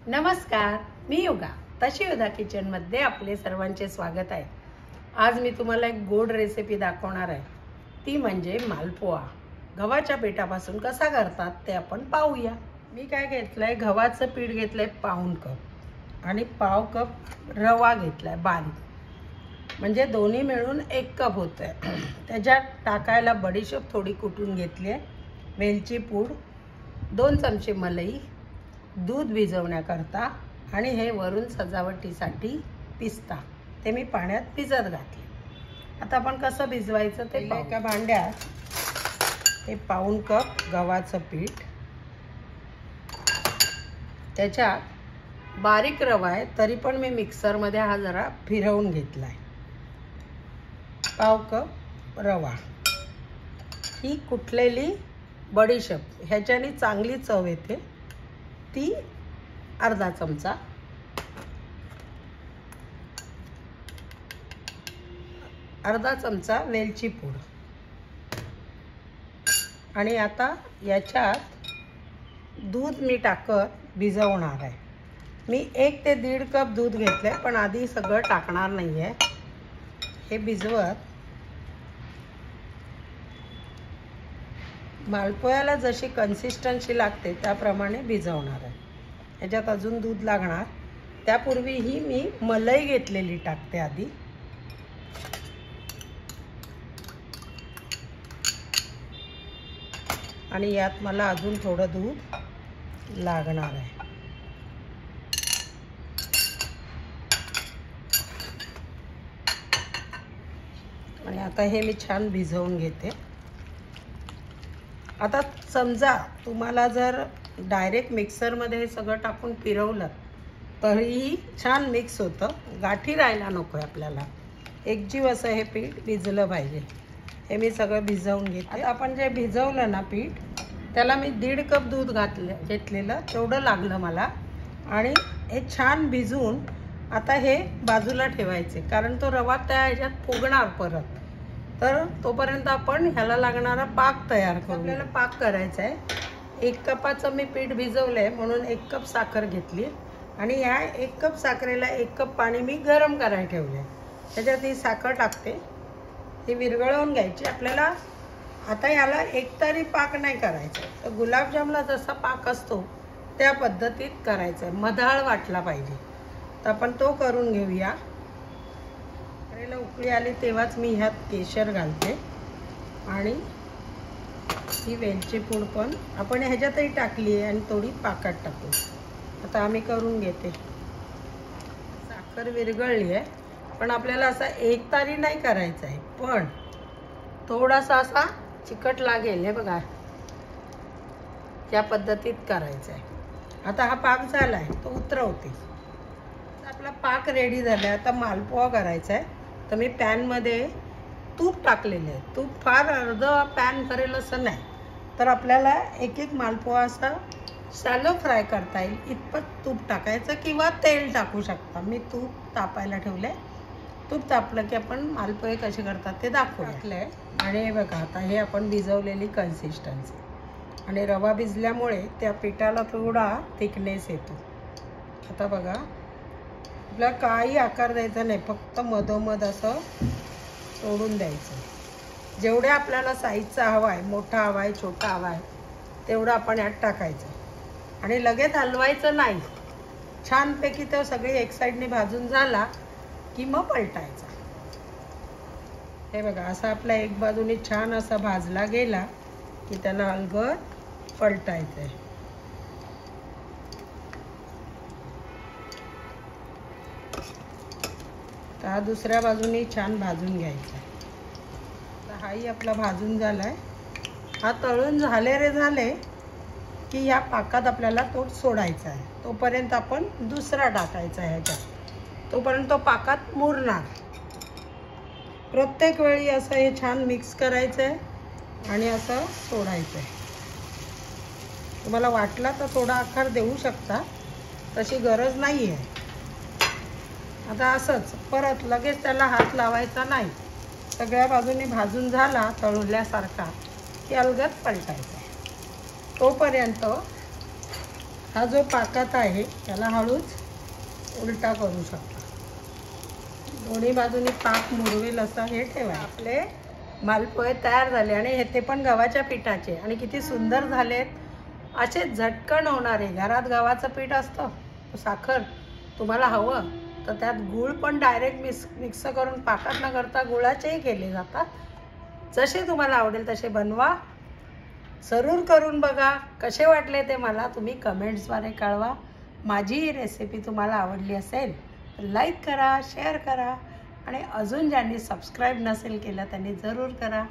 नमस्कार, मी योगा तशी योगा किचनमध्ये आपले सर्वांचे स्वागत आहे। आज मी तुम्हाला एक गोड रेसिपी दाखवणार आहे, ती म्हणजे मालपुआ। गव्हाच्या पिठापासून कसा करतात ते आपण पाहूया। मी काय घेतलंय, गव्हाचं पीठ घेतलंय पाऊण कप आणि पाव कप रवा घेतलाय बारीक, म्हणजे दोन्ही मिळून 1 कप होतंय। त्याच्यात टाकायला बडीशेप थोडी कुटून घेतली आहे, वेलची पूड, 2 चमचे मलाई, दूध भिजवण्याकरता आणि हे वरून सजावटीसाठी पिस्ता, ते मी पाण्यात भिजत घातले। आता आपण कसं भिजवायचं ते पाहू। एका भांड्यात हे पाऊण कप गव्हाचं पीठ, त्याच्यात बारीक रवा आहे, तरी पण मी मिक्सरमध्ये हा जरा फिरवून घेतलाय। पाव कप रवा, ही कुटलेली बडीशेप, ह्याच्याने चांगली चव येते, ती अर्धा चमचा, अर्धा चमचा वेलची पूड, आणि आता याच्यात दूध मी टाकत भिजवणार आहे। मी 1 ते 1.5 कप दूध घेतले, पण आधी सगळं टाकणार नाही आहे। हे भिजवत मालपोळ्याला जशी कन्सिस्टन्सी लागते त्याप्रमाणे भिजवणार आहे। याच्यात अजून दूध लागणार, त्यापूर्वीही मी मलाई घेतलेली टाकते आधी। आणि यात मला अजून थोडं दूध लागणार आहे। आणि आता हे मी छान भिजवून घेते। आता समजा तुम्हाला जर डायरेक्ट मिक्सरमध्ये हे सगळं टाकून फिरवलं तरीही छान मिक्स होतं, गाठी राहायला नको आहे आपल्याला। एकजीव असं हे पीठ भिजलं पाहिजे। हे मी सगळं भिजवून घेते। आता आपण जे भिजवलं ना पीठ, त्याला मी 1.5 कप दूध घेतलेलं, तेवढं लागलं मला। आणि हे छान भिजवून आता हे बाजूला ठेवायचे, कारण तो रवा त्या ह्याच्यात फुगणार परत, तर तोपर्यंत आपण ह्याला लागणारा पाक तयार करू। आपल्याला पाक करायचा आहे। 1 कपाचं मी पीठ भिजवलंय, म्हणून 1 कप साखर घेतली, आणि ह्या 1 कप साखरेला 1 कप पाणी मी गरम करायला ठेवले। त्याच्यात ही साखर टाकते, ती विरघळवून घ्यायची आपल्याला। आता याला एकतारी पाक नाही करायचा, तर गुलाबजामला जसा पाक असतो त्या पद्धतीत करायचा आहे, मधाळ वाटला पाहिजे। तर आपण तो करून घेऊया। साखरेला उकळी आली तेव्हाच मी ह्यात केशर घालते, आणि ही वेलची पूड पण आपण ह्याच्यातही टाकली आहे, आणि थोडी पाकात टाकू। आता आम्ही करून घेते। साखर विरघळली आहे, पण आपल्याला असा एकतारी नाही करायचा आहे, पण थोडासा असा चिकट लागेल, हे बघा, या पद्धतीत करायचं आहे। आता हा पाक झाला आहे, तो उतरवते। आपला पाक रेडी झाला आहे। आता मालपुआ करायचा आहे, तर मी पॅनमध्ये तूप टाकलेलं आहे। तूप फार अर्धा पॅन भरेल असं नाही, तर आपल्याला एक मालपुआ असा शॅलो फ्राय करता येईल इतपत तूप टाकायचं, किंवा तेल टाकू शकता। मी तूप तापायला ठेवलं आहे। तूप तापलं की आपण मालपुए कसे करतात ते दाखवूया। आणि हे बघा, आता हे आपण भिजवलेली कन्सिस्टन्सी, आणि रवा भिजल्यामुळे त्या पिठाला थोडा थिकनेस येतो। आता बघा, आपल्याला काही आकार द्यायचा नाही, फक्त मधोमध असं सोडून द्यायचं। जेवढ्या आपल्याला साईजचा हवा आहे, मोठा हवा आहे, छोटा हवा आहे, तेवढं आपण यात टाकायचं, आणि लगेच हलवायचं नाही। छानपैकी तो सगळे एक साईडने भाजून झाला की मग पलटायचा। हे बघा, असा आपला एक बाजूने छान असा भाजला गेला की त्याला अलगद पलटायचं आहे। हा दुसऱ्या बाजूने छान भाजून घ्यायचा। तर हाही आपला भाजून झालाय। हा तळून झाले रे झाले की या पाकात आपल्याला तो सोडायचा आहे। तोपर्यंत आपण दुसरा टाकायचा आहे ह्याच्यात, तोपर्यंत तो पाकात मुरणार। प्रत्येक वेळी असं हे छान मिक्स करायचं आहे आणि असं सोडायचं आहे। तुम्हाला वाटला तर थोडा आकार देऊ शकता, तशी गरज नाही आहे। आता असंच परत लगेच त्याला हात लावायचा नाही। सगळ्या बाजूने भाजून झाला तळल्यासारखा की अलगद पलटायचा। तोपर्यंत हा जो पाकात आहे त्याला हळूच उलटा करू शकता. दोन्ही बाजूनी पाक मुरवेल असं हे ठेवा. आपले मालपोहे तयार झाले आणि हे ते पण गव्हाच्या पिठाचे आणि किती सुंदर झालेत. असे झटकन होणारे. घरात गव्हाचं पीठ असतं, साखर तुम्हाला हवं तर त्यात गूळ पण डायरेक्ट मिक्स करून पाकात न करता गुळाचेही केले जातात. जसे तुम्हाला आवडेल तसे बनवा. जरूर करून बघा. कसे वाटले ते मला तुम्ही कमेंट्सद्वारे कळवा. माझी ही रेसिपी तुम्हाला आवडली असेल तर लाईक करा, शेअर करा आणि अजून ज्यांनी सबस्क्राईब नसेल केलं त्यांनी जरूर करा.